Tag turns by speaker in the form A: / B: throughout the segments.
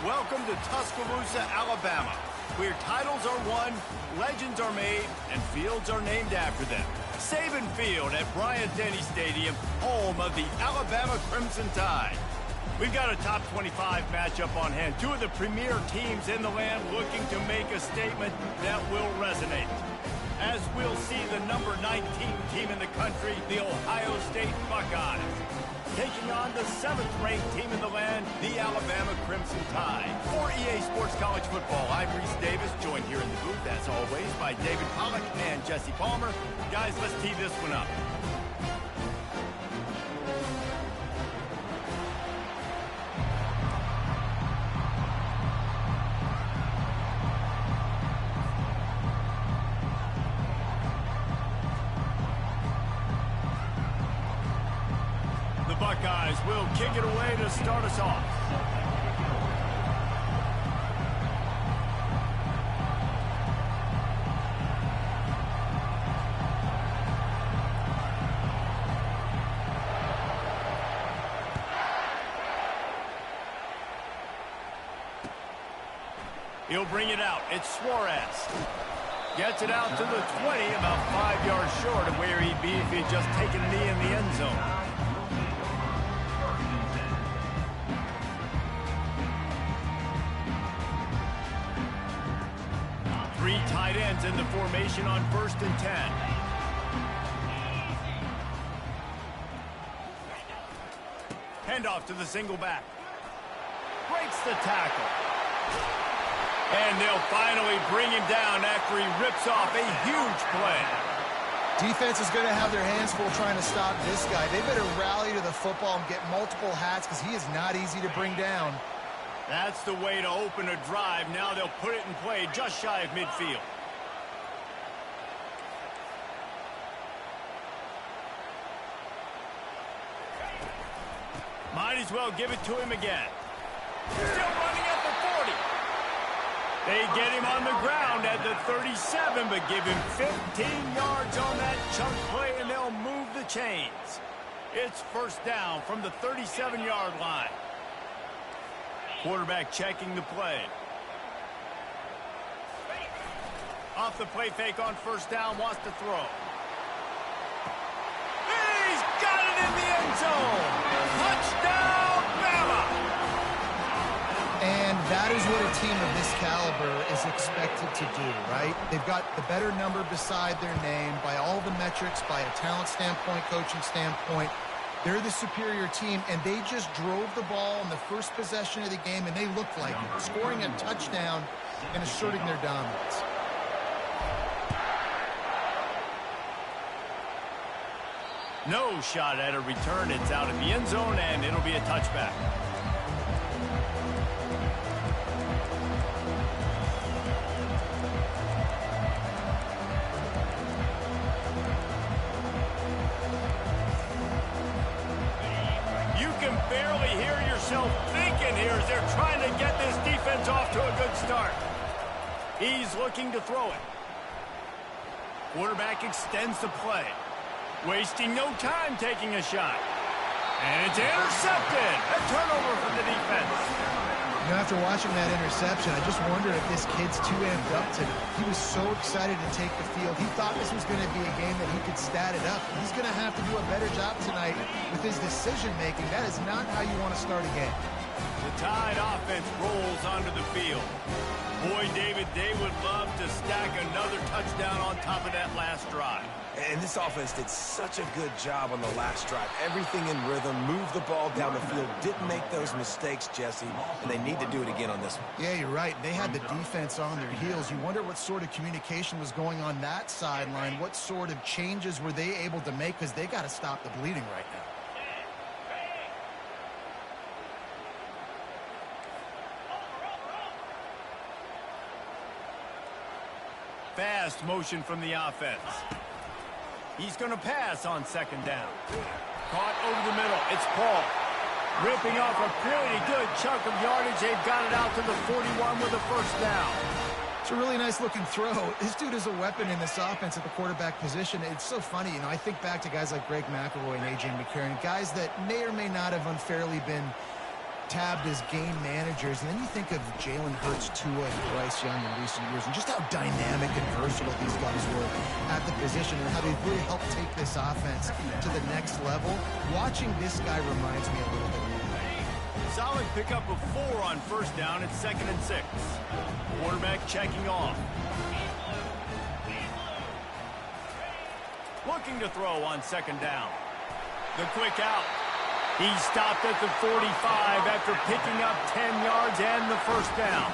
A: Welcome to Tuscaloosa, Alabama, where titles are won, legends are made, and fields are named after them. Saban Field at Bryant-Denny Stadium, home of the Alabama Crimson Tide. We've got a top 25 matchup on hand. Two of the premier teams in the land looking to make a statement that will resonate. As we'll see the number 19 team in the country, the Ohio State Buckeyes, taking on the 7th-ranked team in the land, the Alabama Crimson Tide. For EA Sports College Football, I'm Reese Davis, joined here in the booth, as always, by David Pollack and Jesse Palmer. Guys, let's tee this one up. Buckeyes will kick it away to start us off. He'll bring it out. It's Suarez. Gets it out to the 20, about 5 yards short of where he'd be if he'd just taken a knee in the end zone. Three tight ends in the formation on 1st and 10. Handoff to the single back. Breaks the tackle. And they'll finally bring him down after he rips off a huge play.
B: Defense is going to have their hands full trying to stop this guy. They better rally to the football and get multiple hats because he is not easy to bring down.
A: That's the way to open a drive. Now they'll put it in play just shy of midfield. Might as well give it to him again. Still running at the 40. They get him on the ground at the 37, but give him 15 yards on that chunk play, and they'll move the chains. It's 1st down from the 37-yard line. Quarterback checking the play. Off the play fake on 1st down, wants to throw. He's got it in the end zone. Touchdown, Bama!
B: And that is what a team of this caliber is expected to do, right? They've got the better number beside their name by all the metrics, by a talent standpoint, coaching standpoint. They're the superior team, and they just drove the ball in the first possession of the game, and they looked like it, scoring a touchdown and asserting their dominance.
A: No shot at a return. It's out of the end zone, and it'll be a touchback. Barely hear yourself thinking here as they're trying to get this defense off to a good start. He's looking to throw it. Quarterback extends the play. Wasting no time taking a shot. And it's intercepted. A turnover for the defense.
B: You know, after watching that interception, I just wondered if this kid's too amped up tonight. He was so excited to take the field. He thought this was going to be a game that he could stat it up. He's going to have to do a better job tonight with his decision-making. That is not how you want to start a game.
A: The Tide offense rolls onto the field. Boy, David, they would love to stack another touchdown on top of that last drive.
C: And this offense did such a good job on the last drive. Everything in rhythm, moved the ball down the field, didn't make those mistakes, Jesse, and they need to do it again on this one.
B: Yeah, you're right. They had the defense on their heels. You wonder what sort of communication was going on that sideline. What sort of changes were they able to make, because they got to stop the bleeding right now.
A: Fast motion from the offense. He's going to pass on 2nd down. Caught over the middle. It's Paul. Ripping off a pretty good chunk of yardage. They've got it out to the 41 with a 1st down.
B: It's a really nice-looking throw. This dude is a weapon in this offense at the quarterback position. It's so funny, you know, I think back to guys like Greg McElroy and A.J. McCarron, guys that may or may not have unfairly been tabbed as game managers, and then you think of Jalen Hurts, Tua, and Bryce Young in recent years, and just how dynamic and versatile these guys were at the position and how they really helped take this offense to the next level. Watching this guy reminds me a little bit of him.
A: Solid pickup of 4 on first down at 2nd and 6. Quarterback checking off. Looking to throw on 2nd down. The quick out. He stopped at the 45 after picking up 10 yards and the first down.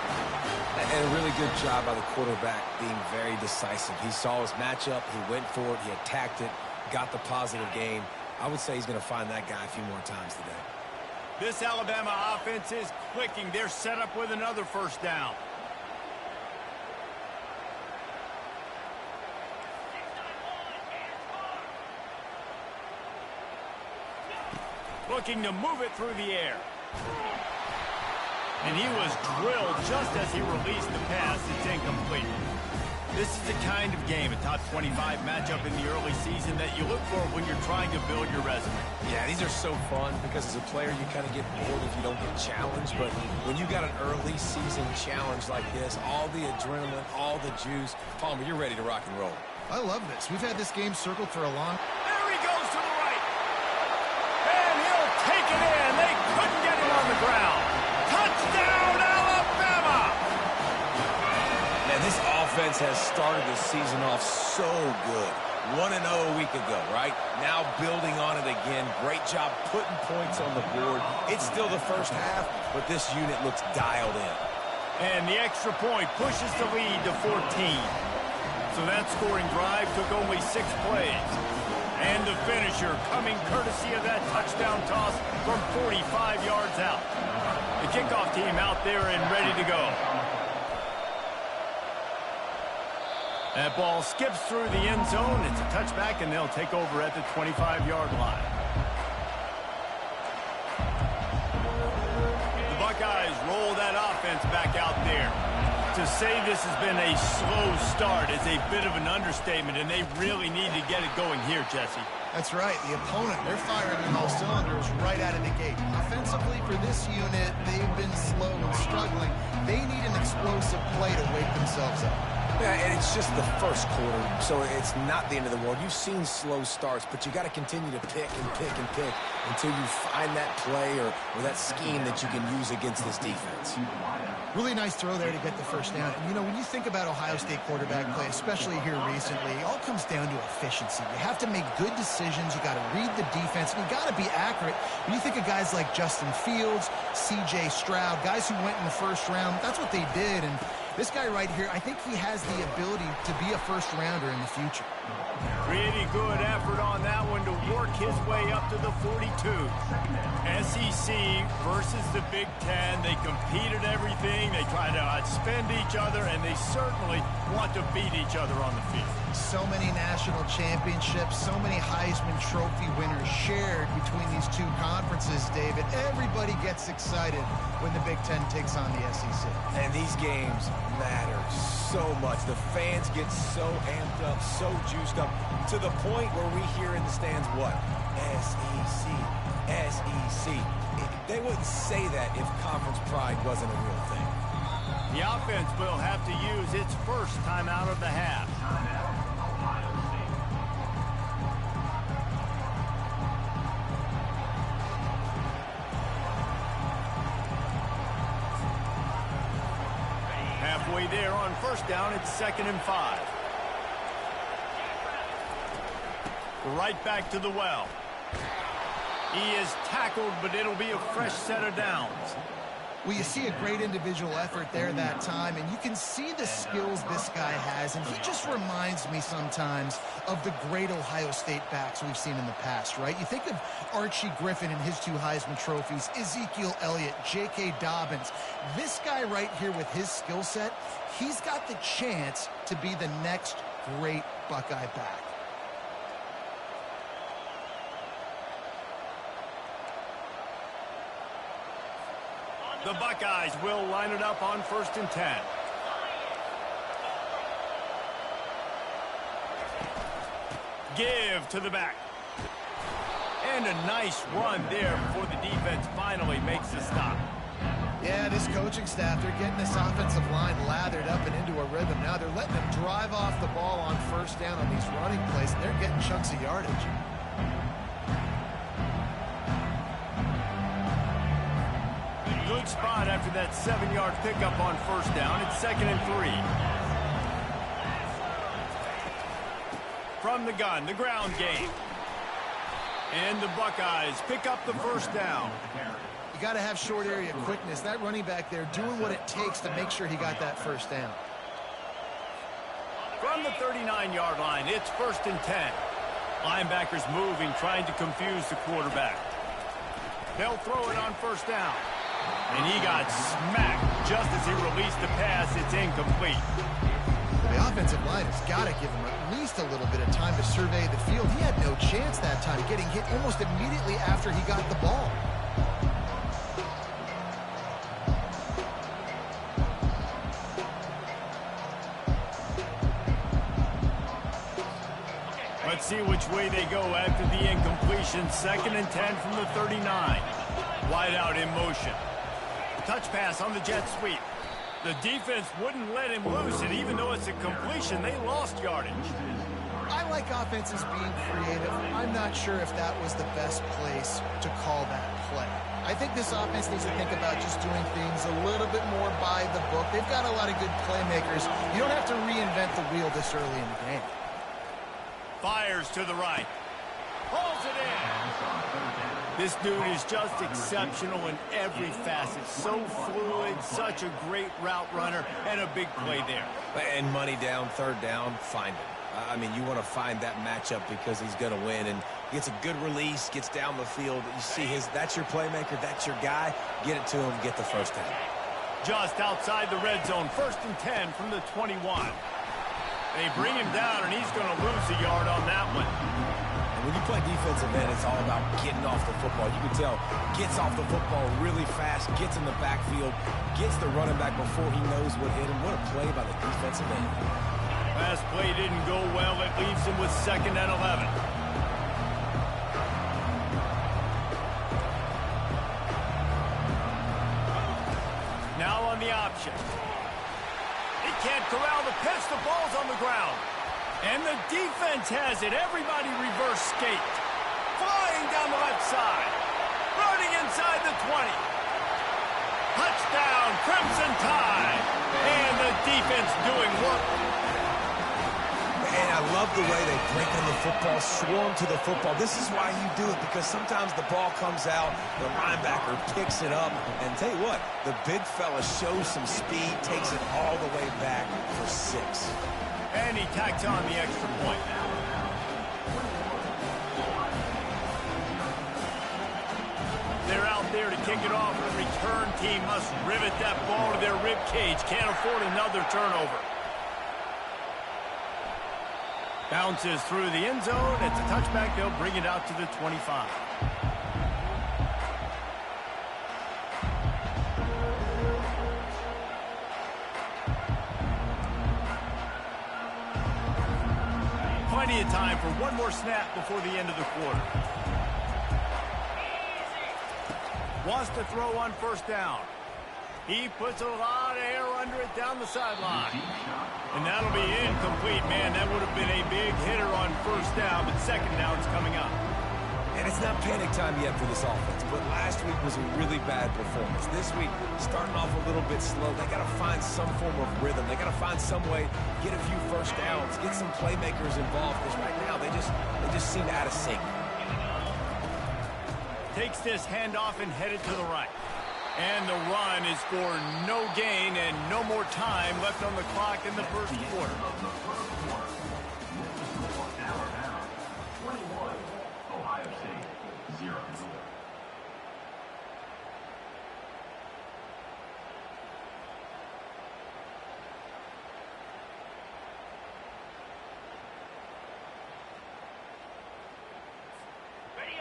C: And a really good job by the quarterback being very decisive. He saw his matchup, he went for it, he attacked it, got the positive gain. I would say he's going to find that guy a few more times today.
A: This Alabama offense is clicking. They're set up with another first down. Looking to move it through the air. And he was drilled just as he released the pass. It's incomplete. This is the kind of game, a top 25 matchup in the early season that you look for when you're trying to build your resume.
C: Yeah, these are so fun because as a player you kind of get bored if you don't get challenged. But when you got an early season challenge like this, all the adrenaline, all the juice, Palmer, you're ready to rock and roll.
B: I love this. We've had this game circled for a long time.
A: There he goes to the right. And he'll take it in. They couldn't get him on the ground. Touchdown, Alabama!
C: Man, this offense has started the season off so good. 1-0 a week ago, right? Now building on it again. Great job putting points on the board. It's still the first half, but this unit looks dialed in.
A: And the extra point pushes the lead to 14. So that scoring drive took only 6 plays. And the finisher coming courtesy of that touchdown toss from 45 yards out. The kickoff team out there and ready to go. That ball skips through the end zone. It's a touchback, and they'll take over at the 25-yard line. The Buckeyes roll that offense back out there. To say this has been a slow start is a bit of an understatement, and they really need to get it going here, Jesse.
B: That's right. The opponent, they're firing on all cylinders right out of the gate. Offensively, for this unit, they've been slow and struggling. They need an explosive play to wake themselves up.
C: Yeah, and it's just the first quarter, so it's not the end of the world. You've seen slow starts, but you got to continue to pick and pick and pick until you find that play or that scheme that you can use against this defense.
B: Really nice throw there to get the first down. And, you know, when you think about Ohio State quarterback play, especially here recently, it all comes down to efficiency. You have to make good decisions. You got to read the defense, and you got to be accurate. When you think of guys like Justin Fields, C.J. Stroud, guys who went in the first round, that's what they did. And this guy right here, I think he has the ability to be a first-rounder in the future.
A: Pretty good effort on that one to work his way up to the 42. SEC versus the Big Ten. They competed everything. They try to outspend each other, and they certainly want to beat each other on the field.
B: So many national championships, so many Heisman Trophy winners shared between these two conferences, David. Everybody gets excited when the Big Ten takes on the SEC.
C: And these games matter so much. The fans get so amped up, so juiced up, to the point where we hear in the stands what? SEC, SEC. They wouldn't say that if conference pride wasn't a real thing.
A: The offense will have to use its first time out of the half. Halfway there on first down, it's 2nd and 5. Right back to the well. He is tackled, but it'll be a fresh set of downs.
B: Well, you see a great individual effort there that time, and you can see the skills this guy has, and he just reminds me sometimes of the great Ohio State backs we've seen in the past, right? You think of Archie Griffin and his 2 Heisman trophies, Ezekiel Elliott, J.K. Dobbins. This guy right here with his skill set, he's got the chance to be the next great Buckeye back.
A: The Buckeyes will line it up on 1st and 10. Give to the back. And a nice run there before the defense finally makes the stop.
B: Yeah, this coaching staff, they're getting this offensive line lathered up and into a rhythm. Now they're letting them drive off the ball on first down on these running plays, and they're getting chunks of yardage.
A: Good spot after that 7-yard pickup on first down. It's 2nd and 3. From the gun, the ground game. And the Buckeyes pick up the first down.
B: You got to have short area quickness. That running back there doing what it takes to make sure he got that first down.
A: From the 39-yard line, it's 1st and 10. Linebackers moving, trying to confuse the quarterback. They'll throw it on first down. And he got smacked just as he released the pass. It's incomplete.
B: The offensive line has got to give him at least a little bit of time to survey the field. He had no chance that time, getting hit almost immediately after he got the ball.
A: Let's see which way they go after the incompletion. 2nd and 10 from the 39. Wide out in motion. Touch pass on the jet sweep. The defense wouldn't let him loose, and even though it's a completion, they lost yardage.
B: I like offenses being creative. I'm not sure if that was the best place to call that play. I think this offense needs to think about just doing things a little bit more by the book. They've got a lot of good playmakers. You don't have to reinvent the wheel this early in the game.
A: Fires to the right. Pulls it in. This dude is just exceptional in every facet. So fluid, such a great route runner, and a big play there.
C: And money down, 3rd down, find him. I mean, you want to find that matchup because he's going to win. And gets a good release, gets down the field. You see that's your playmaker, that's your guy. Get it to him, get the first down.
A: Just outside the red zone, 1st and 10 from the 21. They bring him down, and he's going to lose a yard on that one.
C: When you play defensive end, it's all about getting off the football. You can tell, gets off the football really fast, gets in the backfield, gets the running back before he knows what hit him. What a play by the defensive end.
A: Last play didn't go well. It leaves him with 2nd and 11. Now on the option. He can't corral the pitch. The ball's on the ground. And the defense has it. Everybody reverse skate. Flying down the left side. Running inside the 20. Touchdown, Crimson Tide. And the defense doing work.
C: And I love the way they break on the football, swarm to the football. This is why you do it, because sometimes the ball comes out, the linebacker picks it up, and tell you what, the big fella shows some speed, takes it all the way back for 6.
A: And he tacks on the extra point. They're out there to kick it off. The return team must rivet that ball to their rib cage. Can't afford another turnover. Bounces through the end zone. It's a touchback. They'll bring it out to the 25. Plenty of time for one more snap before the end of the quarter. Wants to throw on first down. He puts a lot of air under it down the sideline. And that'll be incomplete, man. That would have been a big hitter on first down, but 2nd down's coming up.
C: And it's not panic time yet for this offense, but last week was a really bad performance. This week, starting off a little bit slow. They got to find some form of rhythm. They got to find some way, get a few first downs, get some playmakers involved, because right now they just seem out of sync.
A: Takes this handoff and headed to the right. And the run is for no gain and no more time left on the clock in the first quarter.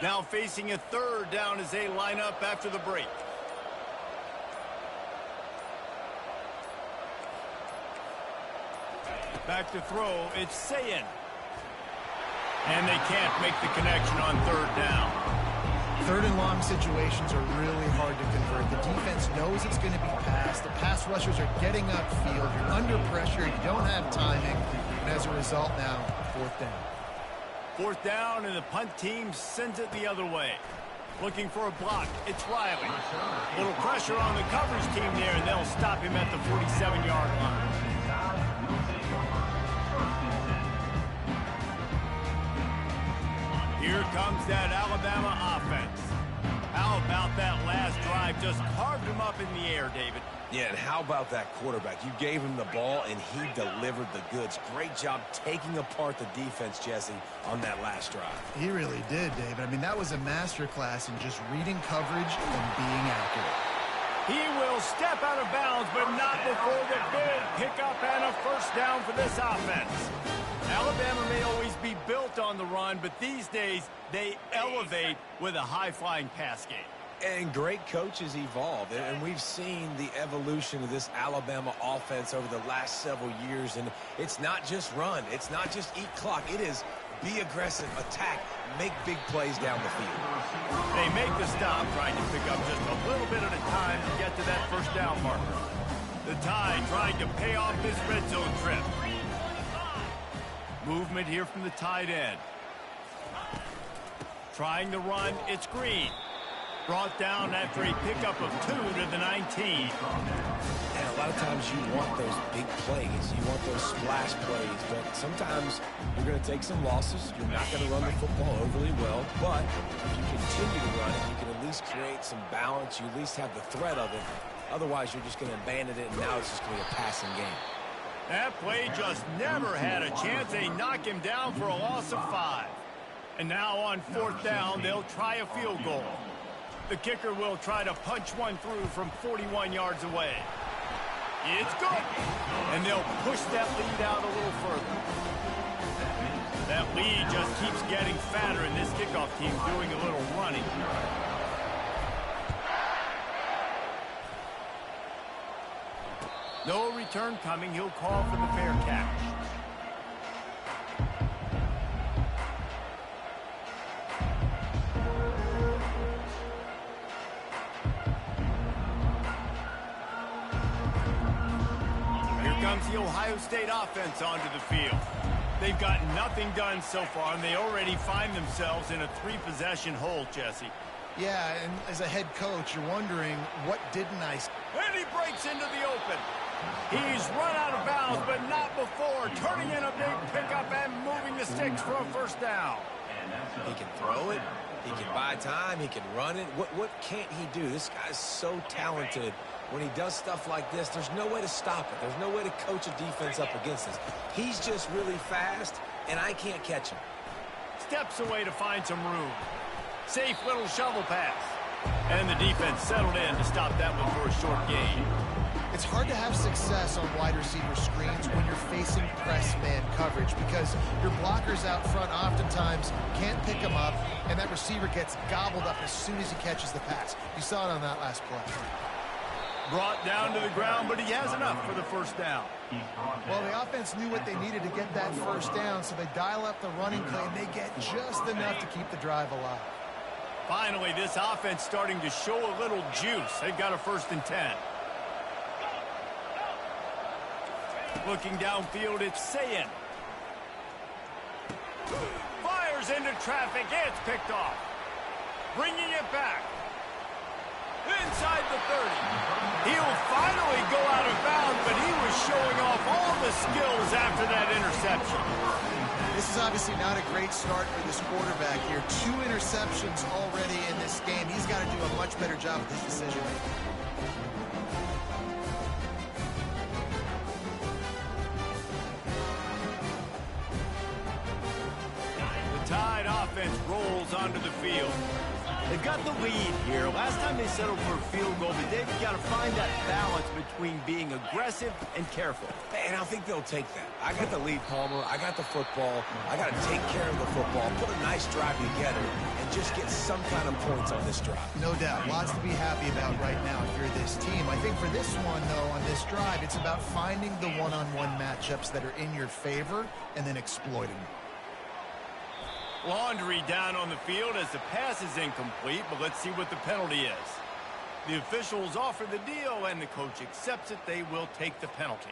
A: Now facing a 3rd down as they line up after the break. Back to throw, it's Sayin. And they can't make the connection on 3rd down.
B: Third and long situations are really hard to convert. The defense knows it's going to be passed. The pass rushers are getting upfield. You're under pressure. You don't have timing. And as a result now, fourth down.
A: Fourth down, and the punt team sends it the other way. Looking for a block. It's Riley. Little pressure on the coverage team there, and they'll stop him at the 47-yard line. Here comes that Alabama offense. How about that last drive? Just carved him up in the air, David.
C: Yeah, and how about that quarterback? You gave him the ball, and he delivered the goods. Great job taking apart the defense, Jesse, on that last drive.
B: He really did, David. I mean, that was a masterclass in just reading coverage and being accurate.
A: He will step out of bounds, but not before the big pickup and a first down for this offense. Alabama may always be built on the run, but these days they elevate with a high-flying pass game.
C: And great coaches evolve, and we've seen the evolution of this Alabama offense over the last several years, and it's not just run. It's not just eat clock. It is be aggressive, attack, make big plays down the field.
A: They make the stop, trying to pick up just a little bit at a time to get to that first down marker. The Tide trying to pay off this red zone trip. Movement here from the tight end. Trying to run, it's Green. Brought down after a pickup of 2 to the 19.
C: And a lot of times you want those big plays. You want those splash plays. But sometimes you're going to take some losses. You're not going to run the football overly well. But if you continue to run it, you can at least create some balance. You at least have the threat of it. Otherwise, you're just going to abandon it, and now it's just going to be a passing game.
A: That play just never had a chance. They knock him down for a loss of 5. And now on fourth down, they'll try a field goal. The kicker will try to punch one through from 41 yards away. It's good. And they'll push that lead out a little further. That lead just keeps getting fatter, and this kickoff team doing a little running. No return coming. He'll call for the fair catch. Comes the Ohio State offense onto the field. They've got nothing done so far, and they already find themselves in a 3-possession hole, Jesse.
B: Yeah, and as a head coach, you're wondering, what didn't I...
A: And he breaks into the open. He's run out of bounds, but not before. Turning in a big pickup and moving the sticks for a first down.
C: He can throw it. He can buy time. He can run it. What can't he do? This guy's so talented. When he does stuff like this, there's no way to stop it. There's no way to coach a defense up against this. He's just really fast, and I can't catch him.
A: Steps away to find some room. Safe little shovel pass. And the defense settled in to stop that one for a short gain.
B: It's hard to have success on wide receiver screens when you're facing press man coverage because your blockers out front oftentimes can't pick them up, and that receiver gets gobbled up as soon as he catches the pass. You saw it on that last play.
A: Brought down to the ground, but he has enough for the first down.
B: Well, the offense knew what they needed to get that first down, so they dial up the running play, and they get just enough to keep the drive alive.
A: Finally, this offense starting to show a little juice. They've got a 1st and 10. Looking downfield, it's Sayin. Fires into traffic. It's picked off. Bringing it back. Inside the 30. He'll finally go out of bounds, but he was showing off all the skills after that interception.
B: This is obviously not a great start for this quarterback here. 2 interceptions already in this game. He's got to do a much better job with his decision-making.
A: The Tide offense rolls onto the field. They've got the lead here. Last time they settled for a field goal, but they've got to find that balance between being aggressive and careful.
C: And I think they'll take that. I got the lead, Palmer. I got the football. I got to take care of the football, put a nice drive together, and just get some kind of points on this drive.
B: No doubt. Lots to be happy about right now if you're this team. I think for this one, though, on this drive, it's about finding the one-on-one matchups that are in your favor and then exploiting them.
A: Laundry down on the field as the pass is incomplete, but let's see what the penalty is. The officials offer the deal, and the coach accepts it. They will take the penalty.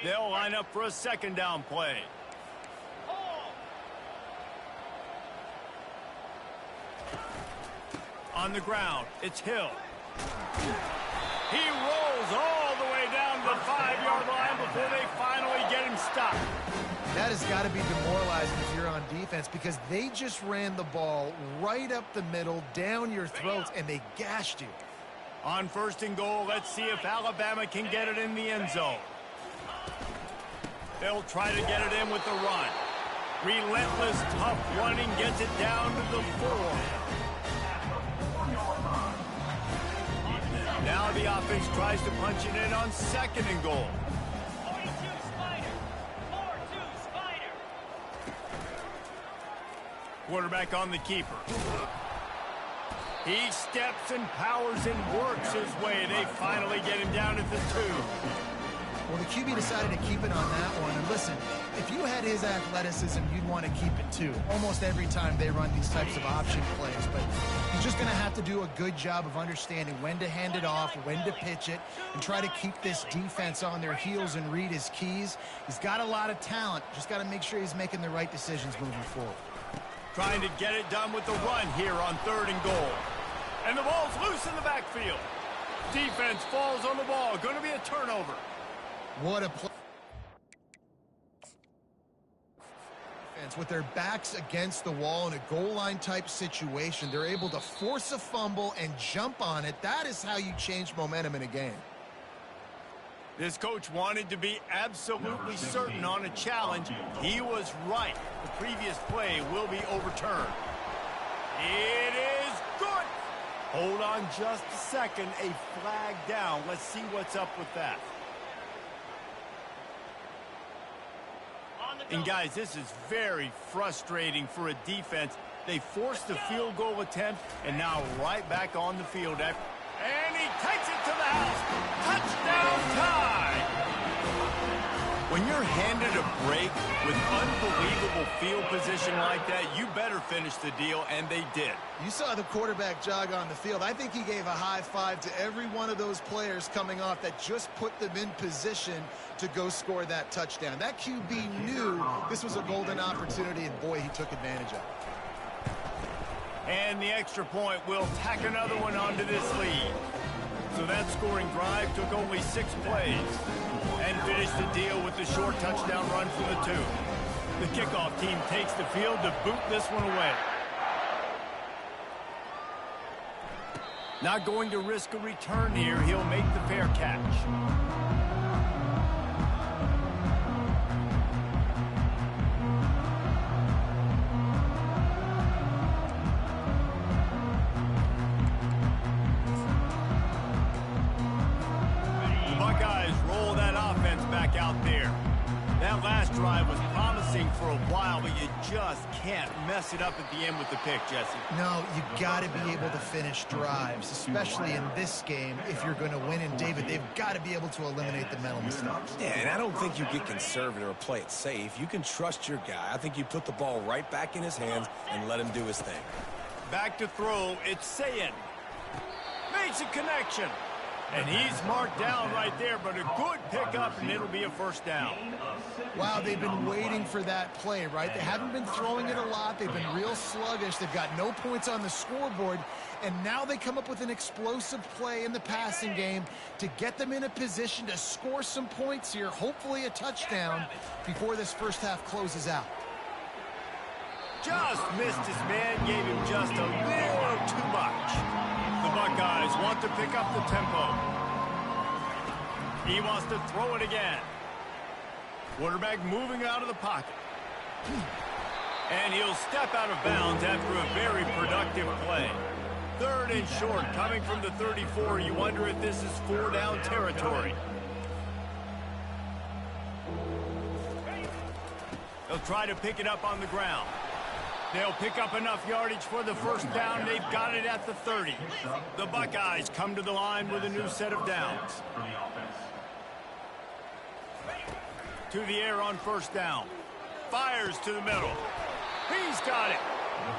A: They'll line up for a second down play. On the ground, it's Hill. He rolls all the way down to the 5-yard line before they finally get him stopped.
B: That has got to be demoralizing if you're on defense, because they just ran the ball right up the middle, down your throats, and they gashed you.
A: On 1st and goal, let's see if Alabama can get it in the end zone. They'll try to get it in with the run. Relentless, tough running gets it down to the 4. Now the offense tries to punch it in on 2nd and goal.
D: 42 Spider. 4-2 Spider.
A: Quarterback on the keeper. He steps and powers and works his way. They finally get him down at the 2.
B: Well, the QB decided to keep it on that one. And listen, if you had his athleticism, you'd want to keep it too. Almost every time they run these types of option plays. But he's just going to have to do a good job of understanding when to hand it off, when to pitch it, and try to keep this defense on their heels and read his keys. He's got a lot of talent. Just got to make sure he's making the right decisions moving forward.
A: Trying to get it done with the run here on 3rd and goal. And the ball's loose in the backfield. Defense falls on the ball. Going to be a turnover.
B: What a play. With their backs against the wall in a goal line type situation, they're able to force a fumble and jump on it. That is how you change momentum in a game.
A: This coach wanted to be absolutely certain on a challenge. He was right. The previous play will be overturned. It is good. Hold on just a second. A flag down. Let's see what's up with that. And guys, this is very frustrating for a defense. They forced the field goal attempt, and now right back on the field. And he takes it to the house. Touchdown tie. When you're handed a break with unbelievable field position like that, you better finish the deal, and they did.
B: You saw the quarterback jog on the field. I think he gave a high five to every one of those players coming off that just put them in position to go score that touchdown. That QB knew this was a golden opportunity, and boy, he took advantage of it.
A: And the extra point will tack another one onto this lead. So that scoring drive took only 6 plays and finished the deal with the short touchdown run from the 2. The kickoff team takes the field to boot this one away. Not going to risk a return here. He'll make the fair catch. Drive was promising for a while, but you just can't mess it up at the end with the pick, Jesse.
B: No, you got to be able to finish drives, especially in this game. If you're going to win, and David, they've got to be able to eliminate the mental mistakes.
C: Yeah, and I don't think you get conservative or play it safe. You can trust your guy. I think you put the ball right back in his hands and let him do his thing.
A: Back to throw, it's Sayin. Makes a connection. And he's marked down right there, but a good pickup, and it'll be a first down.
B: Wow, they've been waiting for that play, right? They haven't been throwing it a lot. They've been real sluggish. They've got no points on the scoreboard, and now they come up with an explosive play in the passing game to get them in a position to score some points here, hopefully a touchdown, before this first half closes out.
A: Just missed his man, gave him just a little too much. The Buckeyes want to pick up the tempo. He wants to throw it again. Quarterback moving out of the pocket. And he'll step out of bounds after a very productive play. 3rd and short, coming from the 34. You wonder if this is 4-down territory. They'll try to pick it up on the ground. They'll pick up enough yardage for the first down. They've got it at the 30. The Buckeyes come to the line with a new set of downs. To the air on first down. Fires to the middle. He's got it.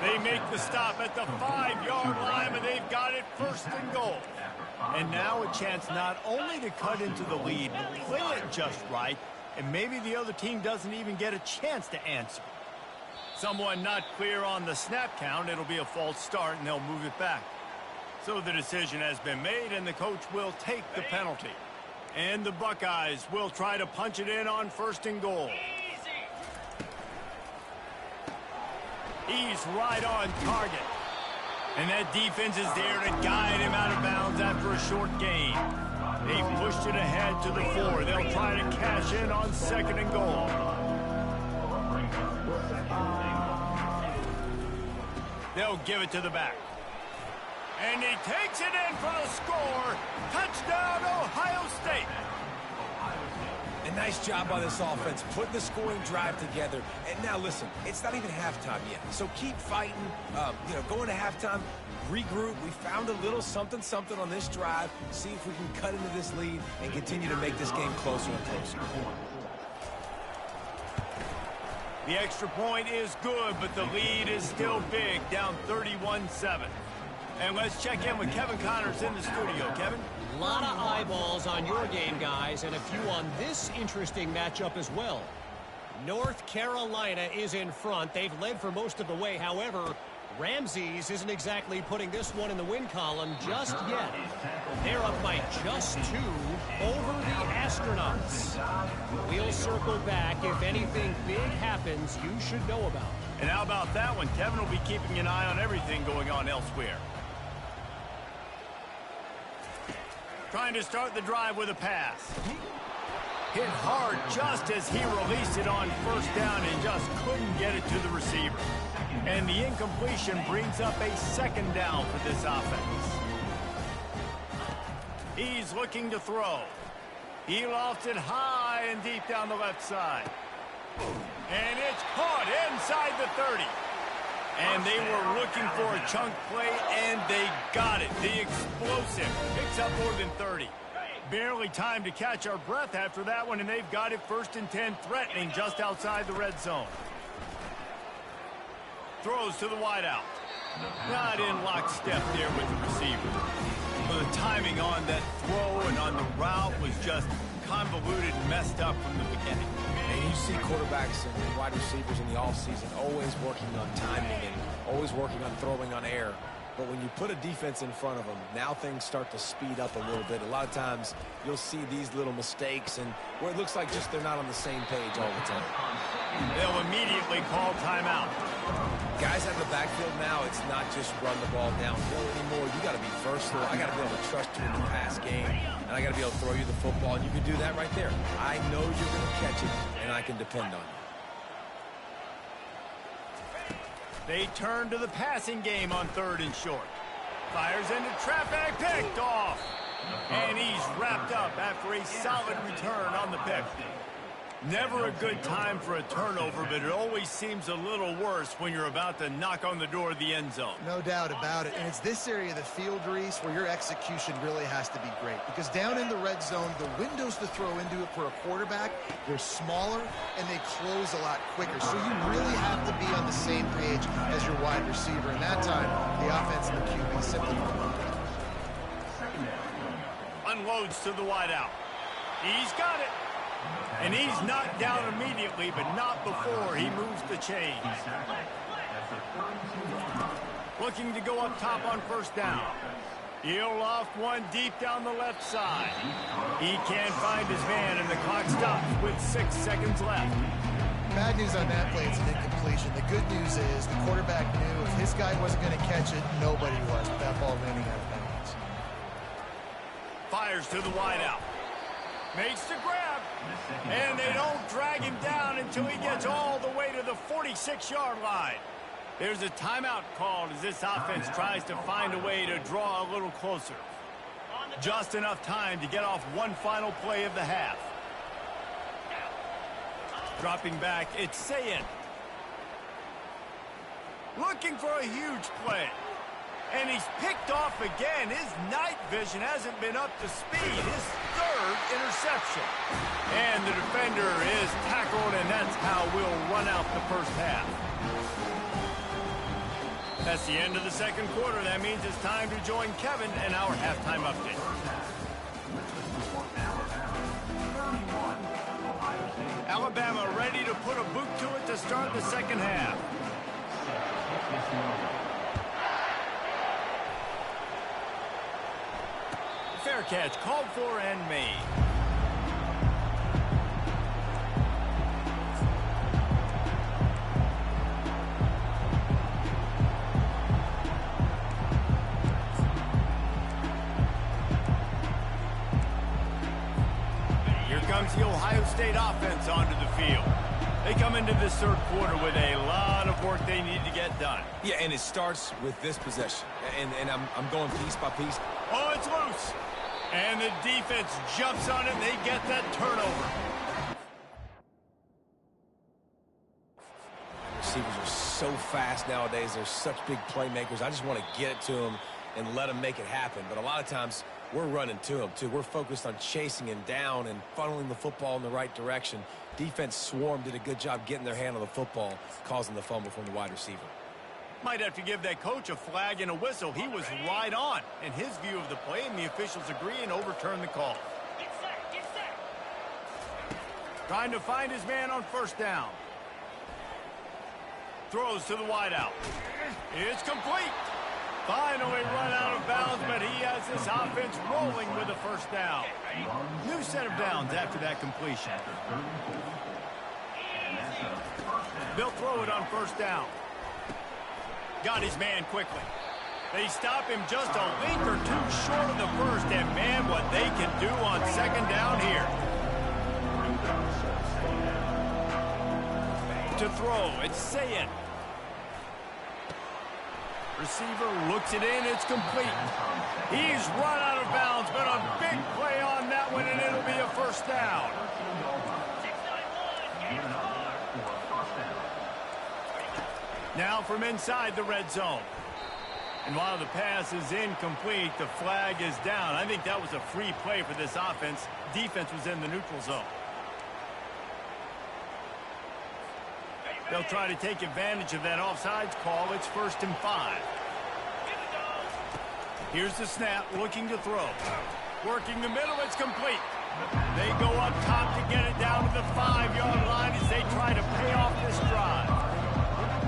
A: They make the stop at the 5-yard line, but they've got it first and goal. And now a chance not only to cut into the lead, but play it just right, and maybe the other team doesn't even get a chance to answer. Someone not clear on the snap count. It'll be a false start, and they'll move it back. So the decision has been made, and the coach will take the penalty. And the Buckeyes will try to punch it in on first and goal. He's right on target. And that defense is there to guide him out of bounds after a short gain. They've pushed it ahead to the 4. They'll try to cash in on second and goal. They'll give it to the back. And he takes it in for the score. Touchdown, Ohio State.
C: A nice job by this offense, putting the scoring drive together. And now listen, it's not even halftime yet. So keep fighting, going to halftime, regroup. We found a little something on this drive. See if we can cut into this lead and continue to make this game closer and closer.
A: The extra point is good, but the lead is still big, down 31-7. And let's check in with Kevin Connors in the studio. Kevin?
E: A lot of eyeballs on your game, guys, and a few on this interesting matchup as well. North Carolina is in front. They've led for most of the way. However, Ramses isn't exactly putting this one in the win column just yet. They're up by just 2 over the Astronauts. We'll circle back. If anything big happens, you should know about.
A: And how about that one? Kevin will be keeping an eye on everything going on elsewhere. Trying to start the drive with a pass. Hit hard just as he released it on first down and just couldn't get it to the receiver. And the incompletion brings up a second down for this offense. He's looking to throw. He lofts it high and deep down the left side. And it's caught inside the 30. And they were looking for a chunk play, and they got it. The explosive picks up more than 30. Barely time to catch our breath after that one, and they've got it first and 10, threatening just outside the red zone. Throws to the wideout. Not in lockstep there with the receiver. Well, the timing on that throw and on the route was just convoluted and messed up from the beginning.
C: And you see quarterbacks and wide receivers in the offseason always working on timing and always working on throwing on air. But when you put a defense in front of them, now things start to speed up a little bit. A lot of times you'll see these little mistakes and where it looks like just they're not on the same page all the time.
A: They'll immediately call timeout.
C: Guys out in the backfield now, it's not just run the ball downhill anymore. You got to be versatile. I got to be able to trust you in the pass game, and I got to be able to throw you the football, and you can do that right there. I know you're going to catch it, and I can depend on you.
A: They turn to the passing game on 3rd and short. Fires into traffic, picked off. And he's wrapped up after a solid return on the pick. Never a good time for a turnover, but it always seems a little worse when you're about to knock on the door of the end zone.
B: No doubt about it. And it's this area of the field, Reese, where your execution really has to be great. Because down in the red zone, the windows to throw into it for a quarterback, they're smaller and they close a lot quicker. So you really have to be on the same page as your wide receiver. And that time, the offense and the QB simply don't work out.
A: Unloads to the wideout. He's got it. And he's knocked down immediately, but not before he moves the chains. Looking to go up top on first down. He'll loft one deep down the left side. He can't find his man, and the clock stops with 6 seconds left.
B: Bad news on that play, it's an incompletion. The good news is the quarterback knew if his guy wasn't going to catch it, nobody was, with that ball landing out of bounds.
A: Fires to the wideout. Makes the grab. And they don't drag him down until he gets all the way to the 46-yard line. There's a timeout called as this offense tries to find a way to draw a little closer. Just enough time to get off one final play of the half. Dropping back, it's Sayin. Looking for a huge play. And he's picked off again. His night vision hasn't been up to speed. His 3rd interception. And the defender is tackled, and that's how we'll run out the first half. That's the end of the second quarter. That means it's time to join Kevin and our halftime update. Alabama ready to put a boot to it to start the second half. Fair catch called for and made. Comes the Ohio State offense onto the field. They come into this third quarter with a lot of work they need to get done.
C: Yeah, and it starts with this possession. And I'm going piece by piece.
A: Oh, it's loose. And the defense jumps on it, and they get that turnover.
C: Receivers are so fast nowadays. They're such big playmakers. I just want to get it to them and let them make it happen. But a lot of times, we're running to him, too. We're focused on chasing him down and funneling the football in the right direction. Defense swarm did a good job getting their hand on the football, causing the fumble from the wide receiver.
A: Might have to give that coach a flag and a whistle. He was right on in his view of the play, and the officials agree and overturn the call.
D: Get set, get set.
A: Trying to find his man on first down. Throws to the wideout. It's complete. Finally run out of bounds, but he has this offense rolling with a first down. New set of downs after that completion. They'll throw it on first down. Got his man quickly. They stop him just a link or two short of the first, and man, what they can do on second down here. To throw, it's Sayin. Receiver looks it in, it's complete. He's run out of bounds, but a big play on that one, and it'll be a first down.
D: 691,
A: Now from inside the red zone. And while the pass is incomplete, the flag is down. I think that was a free play for this offense. Defense was in the neutral zone. They'll try to take advantage of that offsides call. It's 1st and 5. Here's the snap, looking to throw. Working the middle, it's complete. They go up top to get it down to the 5-yard line as they try to pay off this drive.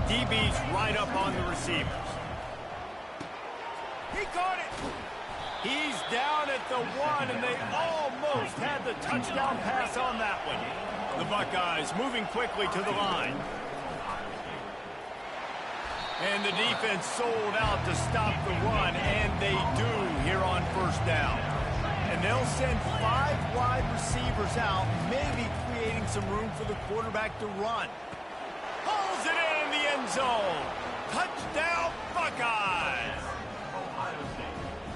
A: DB's right up on the receivers. He caught it. He's down at the 1, and they almost had the touchdown pass on that one. The Buckeyes moving quickly to the line. And the defense sold out to stop the run, and they do here on first down. And they'll send 5 wide receivers out, maybe creating some room for the quarterback to run. Pulls it in the end zone. Touchdown, Buckeyes!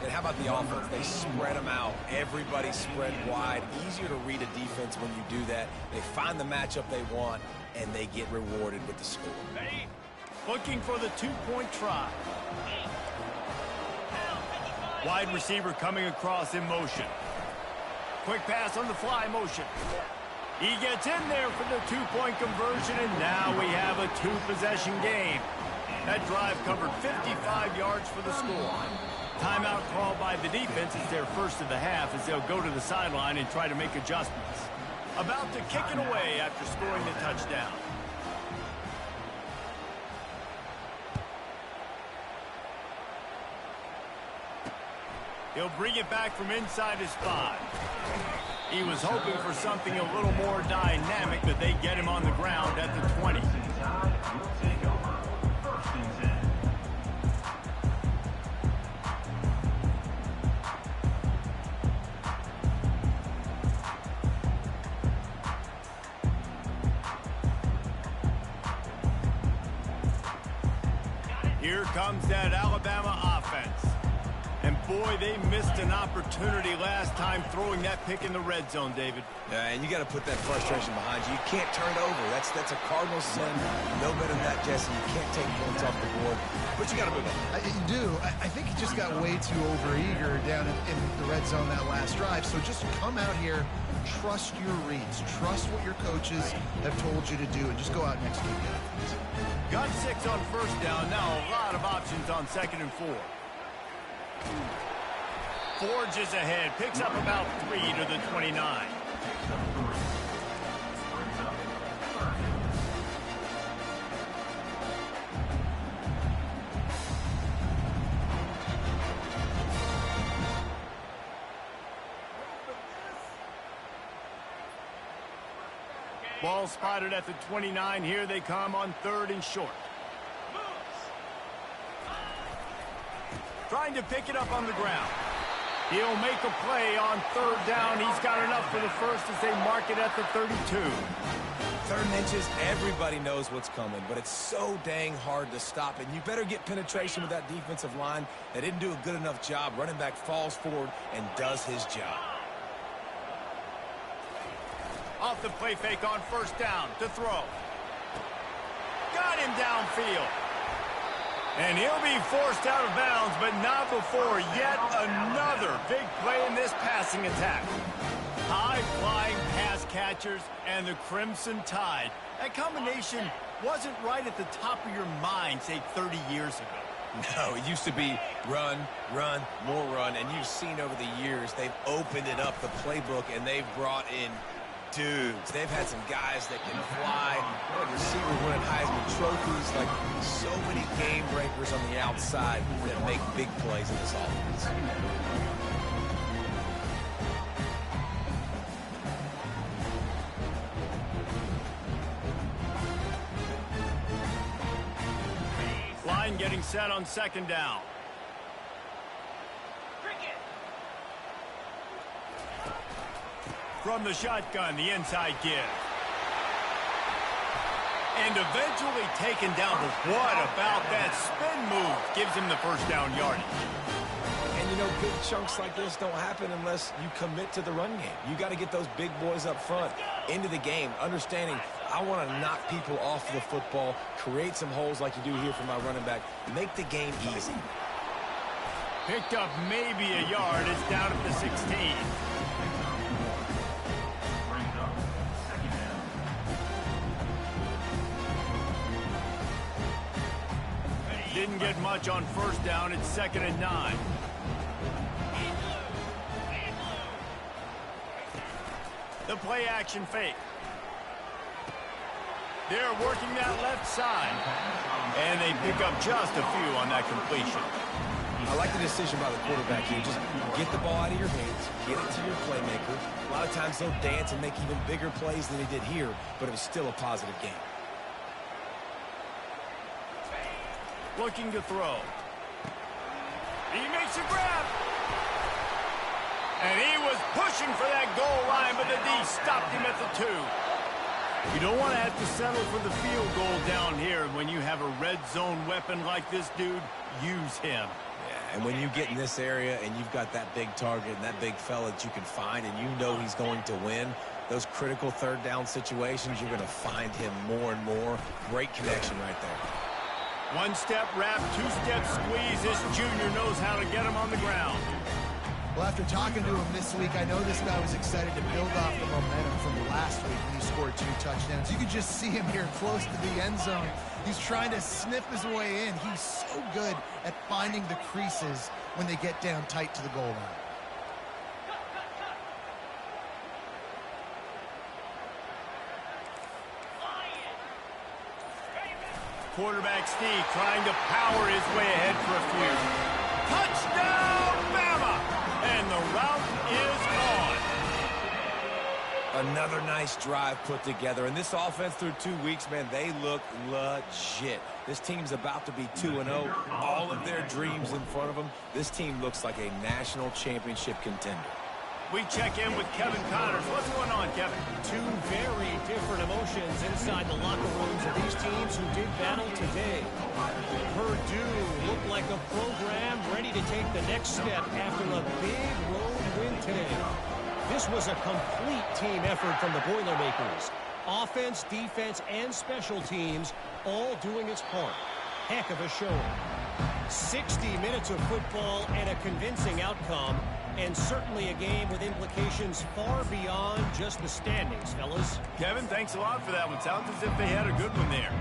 C: And how about the offense? They spread them out. Everybody spread wide. Easier to read a defense when you do that. They find the matchup they want, and they get rewarded with the score.
A: Ready? Looking for the 2-point try. Wide receiver coming across in motion. Quick pass on the fly motion. He gets in there for the 2-point conversion, and now we have a 2-possession game. That drive covered 55 yards for the score. Timeout called by the defense is their first of the half as they'll go to the sideline and try to make adjustments. About to kick it away after scoring the touchdown. He'll bring it back from inside his 5. He was hoping for something a little more dynamic, but they get him on the ground at the 20. Here comes that Alabama offense. And boy, they missed an opportunity last time throwing that pick in the red zone, David.
C: Yeah, and you got to put that frustration behind you. You can't turn it over. That's a Cardinal sin. No better than that, Jesse. You can't take points off the board. But you got to move on.
B: You do. I think he just got way too overeager down in the red zone that last drive. So just come out here, trust your reads, trust what your coaches have told you to do, and just go out and execute the offense.
A: Got 6 on first down. Now a lot of options on 2nd and 4. Forges ahead. Picks up about 3 to the 29. Ball spotted at the 29. Here they come on 3rd and short. Trying to pick it up on the ground. He'll make a play on 3rd down. He's got enough for the first as they mark it at the 32.
C: 3rd and inches, everybody knows what's coming, but it's so dang hard to stop it. You better get penetration with that defensive line. They didn't do a good enough job. Running back falls forward and does his job.
A: Off the play fake on 1st down to throw. Got him downfield. And he'll be forced out of bounds, but not before yet another big play in this passing attack. High-flying pass catchers and the Crimson Tide. That combination wasn't right at the top of your mind, say, 30 years ago.
C: No, it used to be run, run, more run, and you've seen over the years they've opened it up, the playbook, and they've brought in dudes. They've had some guys that can fly, like receivers winning Heisman trophies, like so many game breakers on the outside that make big plays in this offense.
A: Line getting set on 2nd down. From the shotgun, the inside give. And eventually taken down. But what about that spin move? Gives him the 1st down yardage.
C: And, you know, big chunks like this don't happen unless you commit to the run game. You got to get those big boys up front into the game, understanding I want to knock people off the football, create some holes like you do here for my running back, make the game easy.
A: Picked up maybe a yard. It's down at the 16. Didn't get much on 1st down. It's 2nd and 9. The play action fake. They're working that left side. And they pick up just a few on that completion.
C: I like the decision by the quarterback here. Just get the ball out of your hands, get it to your playmaker. A lot of times they'll dance and make even bigger plays than he did here, but it was still a positive game.
A: Looking to throw. He makes a grab. And he was pushing for that goal line, but the D stopped him at the 2. You don't want to have to settle for the field goal down here. When you have a red zone weapon like this dude, use him.
C: Yeah, and when you get in this area and you've got that big target and that big fella that you can find and you know he's going to win, those critical 3rd down situations, you're going to find him more and more. Great connection right there.
A: 1-step wrap, 2-step squeeze. This junior knows how to get him on the ground.
B: Well, after talking to him this week, I know this guy was excited to build off the momentum from last week when he scored 2 touchdowns. You could just see him here close to the end zone. He's trying to sniff his way in. He's so good at finding the creases when they get down tight to the goal line.
A: Quarterback Steve trying to power his way ahead for a few. Touchdown, Bama! And the route is on.
C: Another nice drive put together. And this offense through 2 weeks, man, they look legit. This team's about to be 2-0. All of their dreams in front of them. This team looks like a national championship contender.
A: We check in with Kevin Connors. What's going on, Kevin?
E: 2 very different emotions inside the locker rooms of these teams who did battle today. Purdue looked like a program ready to take the next step after a big road win today. This was a complete team effort from the Boilermakers. Offense, defense, and special teams all doing its part. Heck of a showing. 60 minutes of football and a convincing outcome. And certainly a game with implications far beyond just the standings, fellas.
A: Kevin, thanks a lot for that one. Sounds as if they had a good one there.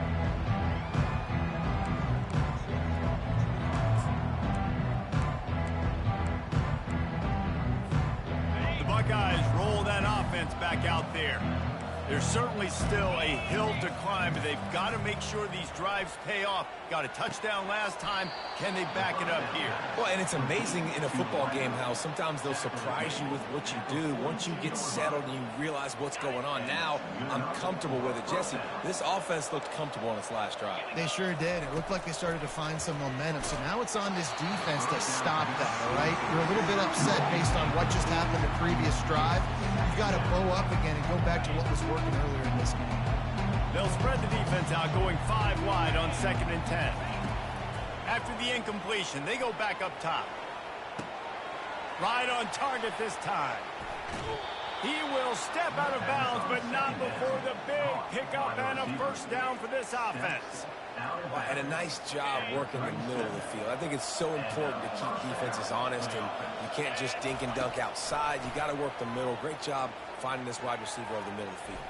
A: Buckeyes roll that offense back out there. There's certainly still a hill to climb, but they've got to make sure these drives pay off. Got a touchdown last time. Can they back it up here?
C: Well, and it's amazing in a football game how sometimes they'll surprise you with what you do. Once you get settled and you realize what's going on, now I'm comfortable with it. Jesse, this offense looked comfortable on its last drive.
B: They sure did. It looked like they started to find some momentum. So now it's on this defense to stop that, all right? You're a little bit upset based on what just happened the previous drive. You've got to blow up again and go back to what was working earlier in this game.
A: They'll spread the defense out, going 5 wide on 2nd and 10. After the incompletion, they go back up top. Right on target this time. He will step out of bounds, but not before the big pickup and a first down for this offense.
C: And a nice job working the middle of the field. I think it's so important to keep defenses honest, and you can't just dink and dunk outside. You got to work the middle. Great job finding this wide receiver over the middle of the field.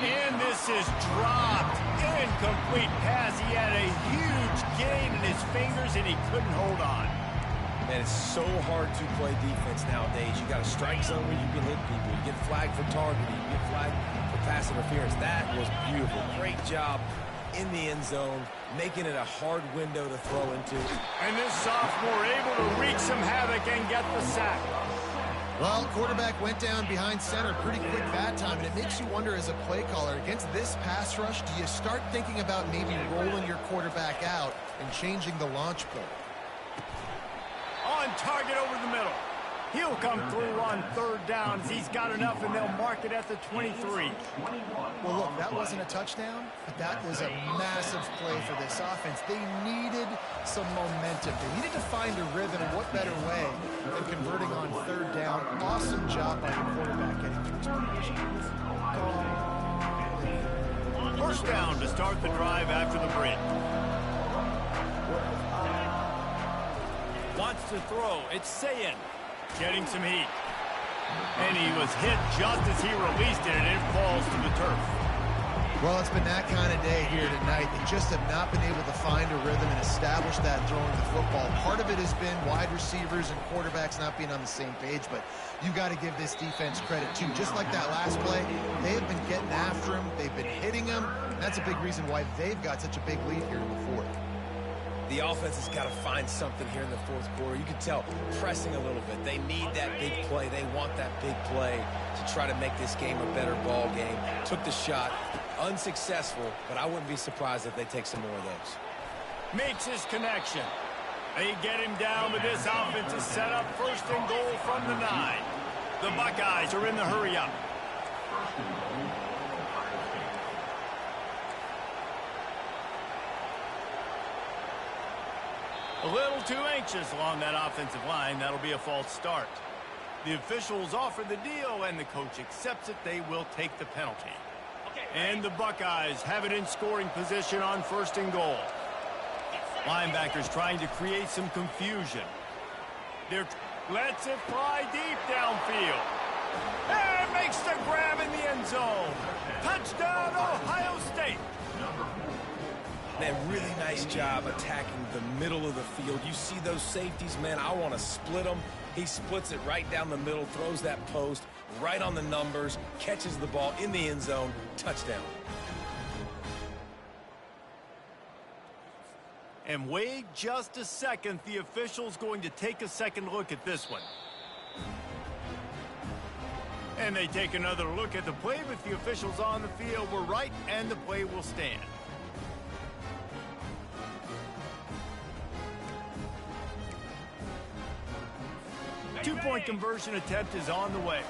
A: And this is dropped. Incomplete pass. He had a huge gain in his fingers, and he couldn't hold on.
C: Man, it's so hard to play defense nowadays. You got a strike zone where you can hit people. You get flagged for targeting. You get flagged for pass interference. That was beautiful. Great job in the end zone, making it a hard window to throw into.
A: And this sophomore able to wreak some havoc and get the sack.
B: Well, quarterback went down behind center pretty quick that time, and it makes you wonder as a play caller, against this pass rush, do you start thinking about maybe rolling your quarterback out and changing the launch point?
A: On target over the middle. He'll come through on 3rd down as he's got enough, and they'll mark it at the 23.
B: Well, look, that wasn't a touchdown, but that was a massive play for this offense. They needed some momentum. They needed to find a rhythm, and what better way than converting on 3rd down. Awesome job by the quarterback getting to his position.
A: First down to start the drive after the break. Wants to throw. It's Sayin. Getting some heat. And he was hit just as he released it, and it falls to the turf.
B: Well, it's been that kind of day here tonight. They just have not been able to find a rhythm and establish that throwing the football. Part of it has been wide receivers and quarterbacks not being on the same page, but you got to give this defense credit, too. Just like that last play, they have been getting after him. They've been hitting him. And that's a big reason why they've got such a big lead here in the 4th.
C: The offense has got to find something here in the 4th quarter. You can tell, pressing a little bit. They need that big play. They want that big play to try to make this game a better ball game. Took the shot, unsuccessful, but I wouldn't be surprised if they take some more of those.
A: Makes his connection. They get him down, but this offense is set up 1st and goal from the 9. The Buckeyes are in the hurry-up. A little too anxious along that offensive line. That'll be a false start. The officials offer the deal, and the coach accepts it. They will take the penalty. And the Buckeyes have it in scoring position on 1st and goal. Linebackers trying to create some confusion. Lets it fly deep downfield. And makes the grab in the end zone. Touchdown, Ohio State.
C: Man, really nice job attacking the middle of the field. You see those safeties, man, I want to split them. He splits it right down the middle, throws that post, right on the numbers, catches the ball in the end zone, touchdown.
A: And wait just a second. The official's going to take a second look at this one. And they take another look at the play, but the officials on the field were right, and the play will stand. Two-point conversion attempt is on the way.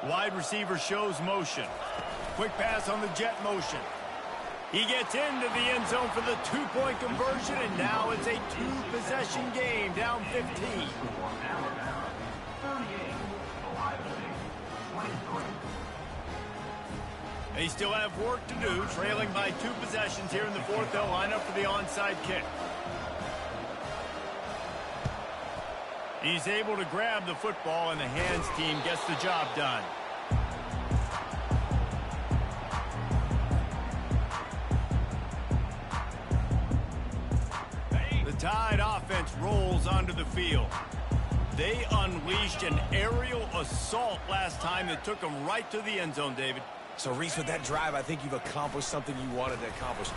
A: Wide receiver shows motion. Quick pass on the jet motion. He gets into the end zone for the 2-point conversion, and now it's a 2-possession game, down 15. They still have work to do, trailing by 2 possessions here in the 4th. They'll line up for the onside kick. He's able to grab the football, and the hands team gets the job done. The Tide offense rolls onto the field. They unleashed an aerial assault last time that took them right to the end zone, David.
C: So, Reese, with that drive, I think you've accomplished something you wanted to accomplish.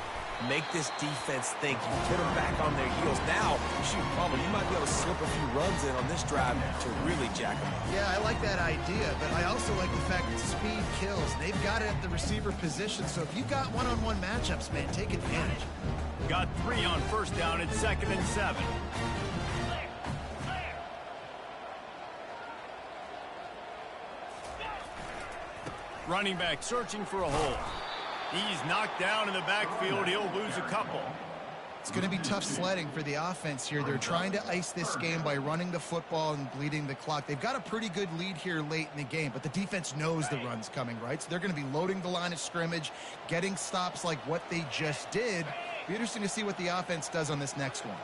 C: Make this defense think. You put them back on their heels. Now, shoot, Bama, you might be able to slip a few runs in on this drive to really jack them up.
B: Yeah, I like that idea, but I also like the fact that speed kills. They've got it at the receiver position, so if you've got one-on-one matchups, man, take advantage.
A: Got 3 on first down at 2nd and 7. Running back searching for a hole. He's knocked down in the backfield. He'll lose a couple.
B: It's going to be tough sledding for the offense here. They're trying to ice this game by running the football and bleeding the clock. They've got a pretty good lead here late in the game, but the defense knows the run's coming, right? So they're going to be loading the line of scrimmage, getting stops like what they just did. Be interesting to see what the offense does on this next one.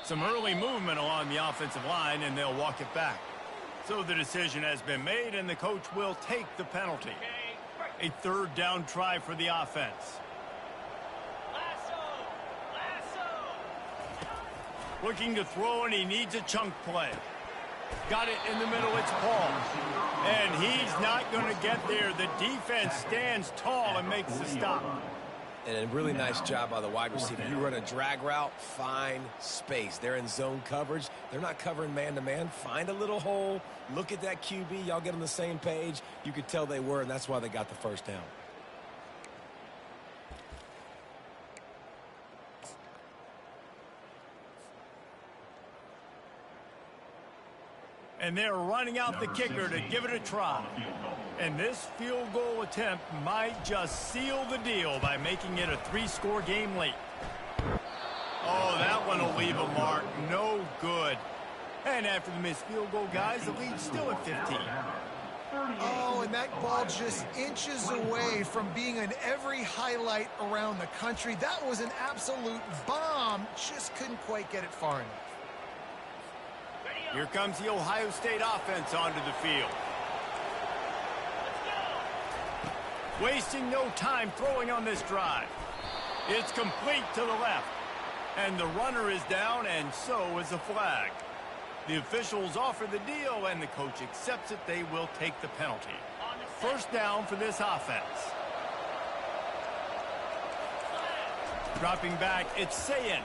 A: Some early movement along the offensive line, and they'll walk it back. So the decision has been made, and the coach will take the penalty. A 3rd down try for the offense. Looking to throw, and he needs a chunk play. Got it in the middle, it's Paul. And he's not going to get there. The defense stands tall and makes the stop.
C: And a really nice job by the wide receiver. You run a drag route, find space. They're in zone coverage. They're not covering man-to-man. Find a little hole. Look at that QB. Y'all get on the same page. You could tell they were, and that's why they got the first down.
A: And they're running out the kicker to give it a try. And this field goal attempt might just seal the deal by making it a 3-score game late. Oh, that one will leave a mark. No good. And after the missed field goal, guys, the lead's still at 15.
B: Oh, and that ball just inches away from being in every highlight around the country. That was an absolute bomb. Just couldn't quite get it far enough.
A: Here comes the Ohio State offense onto the field. Wasting no time throwing on this drive. It's complete to the left. And the runner is down, and so is the flag. The officials offer the deal, and the coach accepts it. They will take the penalty. 1st down for this offense. Dropping back, it's Sayin.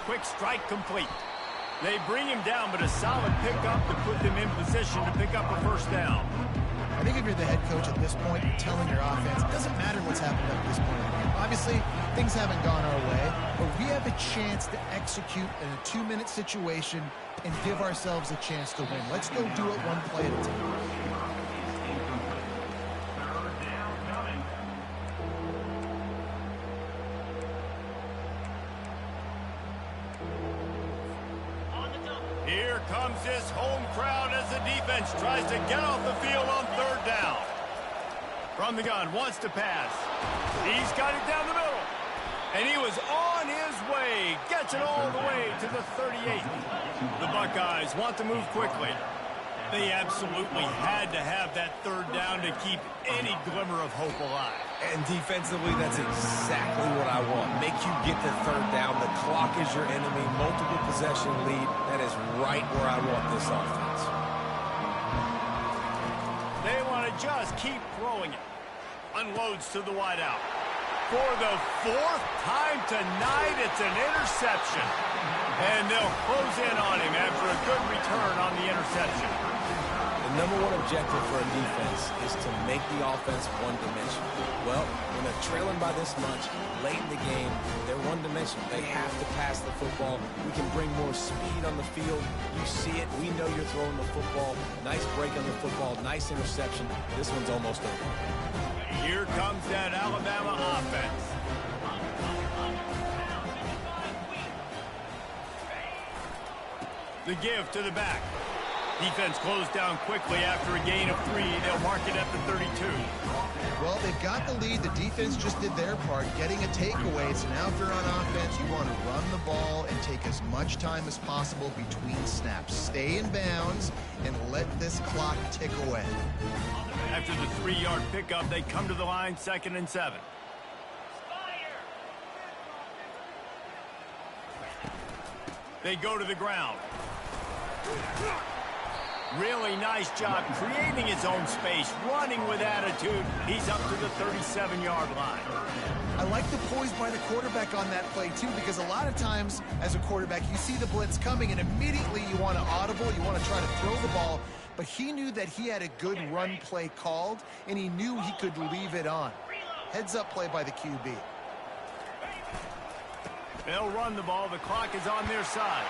A: Quick strike complete. They bring him down, but a solid pickup to put them in position to pick up a 1st down.
B: I think if you're the head coach at this point, you're telling your offense, it doesn't matter what's happened up to this point in the game. Obviously, things haven't gone our way, but we have a chance to execute in a 2-minute situation and give ourselves a chance to win. Let's go do it one play at a time.
A: Here comes this home crowd as the defense tries to get off the field on 3rd down. From the gun, wants to pass. He's got it down the middle. And he was on his way. Gets it all the way to the 38. The Buckeyes want to move quickly. They absolutely had to have that 3rd down to keep any glimmer of hope alive.
C: And defensively, that's exactly what I want. Make you get the 3rd down. The clock is your enemy. Multiple possession lead. That is right where I want this offense.
A: They want to just keep throwing it. Unloads to the wideout. For the 4th time tonight, it's an interception. And they'll close in on him after a good return on the interception.
C: The number 1 objective for a defense is to make the offense one-dimensional. Well, when they're trailing by this much, late in the game, they're one-dimensional. They have to pass the football. We can bring more speed on the field. You see it. We know you're throwing the football. Nice break on the football. Nice interception. This one's almost over.
A: Here comes that Alabama offense. The give to the back. Defense closed down quickly after a gain of 3. They'll mark it at the 32.
B: Well, they've got the lead. The defense just did their part, getting a takeaway. So now if you're on offense, you want to run the ball and take as much time as possible between snaps. Stay in bounds and let this clock tick away.
A: After the 3-yard pickup, they come to the line, 2nd and 7. They go to the ground. Really nice job creating his own space, running with attitude. He's up to the 37-yard line.
B: I like the poise by the quarterback on that play, too, because a lot of times as a quarterback, you see the blitz coming, and immediately you want to audible, you want to try to throw the ball. But he knew that he had a good run play called, and he knew he could leave it on. Heads-up play by the QB.
A: They'll run the ball. The clock is on their side.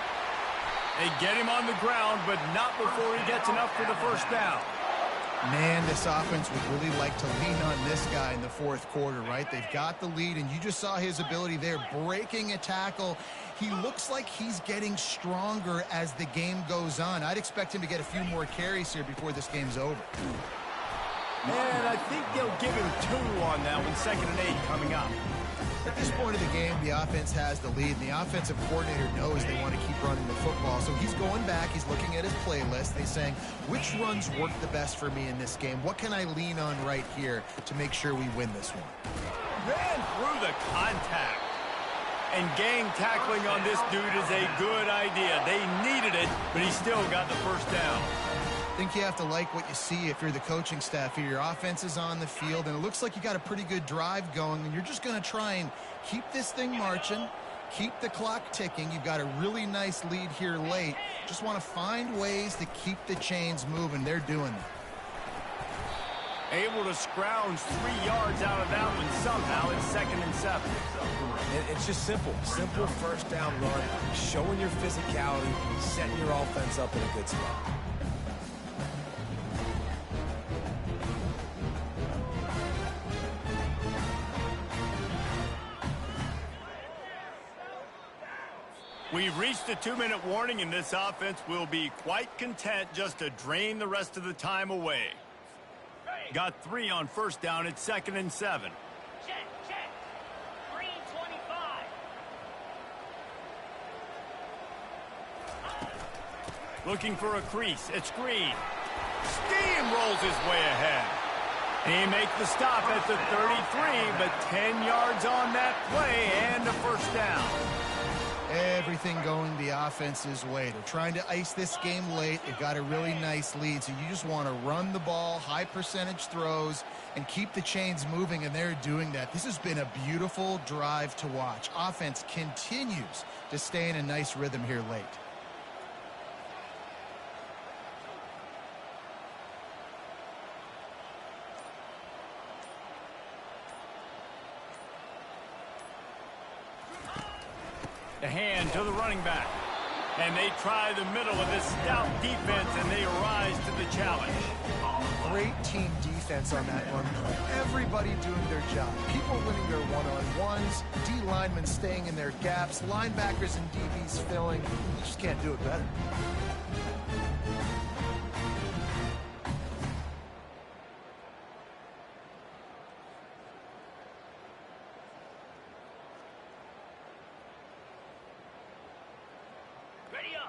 A: They get him on the ground, but not before he gets enough for the first down.
B: Man, this offense would really like to lean on this guy in the 4th quarter, right? They've got the lead, and you just saw his ability there, breaking a tackle. He looks like he's getting stronger as the game goes on. I'd expect him to get a few more carries here before this game's over.
A: And I think they'll give him 2 on that one, 2nd and 8 coming up.
B: At this point of the game, the offense has the lead, and the offensive coordinator knows they want to keep running the football. So he's going back, he's looking at his playlist, he's saying, which runs work the best for me in this game? What can I lean on right here to make sure we win this one?
A: Ran through the contact. And gang tackling on this dude is a good idea. They needed it, but he still got the first down.
B: I think you have to like what you see if you're the coaching staff here. Your offense is on the field, and it looks like you got a pretty good drive going, and you're just going to try and keep this thing marching, keep the clock ticking. You've got a really nice lead here late. Just want to find ways to keep the chains moving. They're doing that.
A: Able to scrounge 3 yards out of that one somehow. It's 2nd and 7.
C: It's just simple. Simple first down run, showing your physicality, setting your offense up in a good spot.
A: We've reached the 2-minute warning, and this offense will be quite content just to drain the rest of the time away. Got 3 on first down. It's 2nd and 7.
D: Check, check. Green 25.
A: Looking for a crease. It's Green. Steamrolls his way ahead. He makes the stop at the 33, but 10 yards on that play and a first down.
B: Everything going the offense's way. They're trying to ice this game late. They've got a really nice lead, so you just want to run the ball, high percentage throws, and keep the chains moving, and they're doing that. This has been a beautiful drive to watch. Offense continues to stay in a nice rhythm here late.
A: The hand to the running back. And they try the middle of this stout defense, and they rise to the challenge.
B: Great team defense on that one play. Everybody doing their job. People winning their one-on-ones, D linemen staying in their gaps, linebackers and DBs filling. You just can't do it better.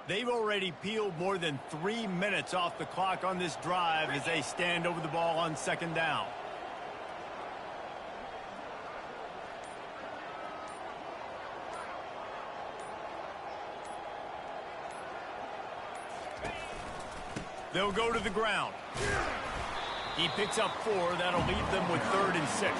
A: They've already peeled more than 3 minutes off the clock on this drive as they stand over the ball on 2nd down. They'll go to the ground. He picks up 4. That'll leave them with 3rd and 6.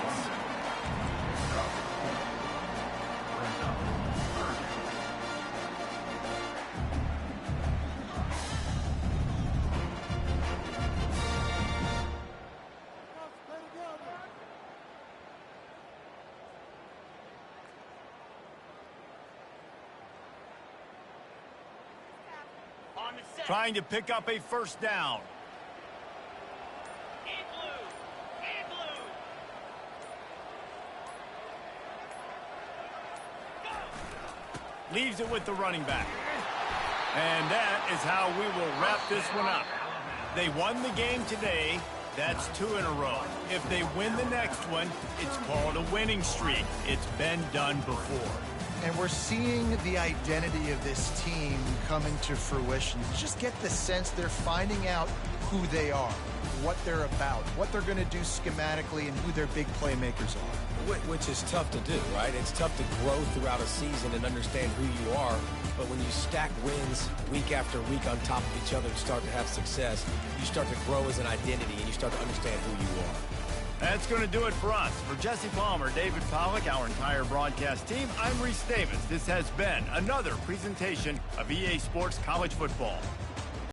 A: Trying to pick up a first down.
D: In blue. In blue.
A: Leaves it with the running back. And that is how we will wrap this one up. They won the game today. That's 2 in a row. If they win the next one, it's called a winning streak. It's been done before.
B: And we're seeing the identity of this team come into fruition. Just get the sense they're finding out who they are, what they're about, what they're going to do schematically, and who their big playmakers are.
C: Which is tough to do, right? It's tough to grow throughout a season and understand who you are. But when you stack wins week after week on top of each other and start to have success, you start to grow as an identity and you start to understand who you are.
A: That's going to do it for us. For Jesse Palmer, David Pollack, our entire broadcast team, I'm Reese Davis. This has been another presentation of EA Sports College Football.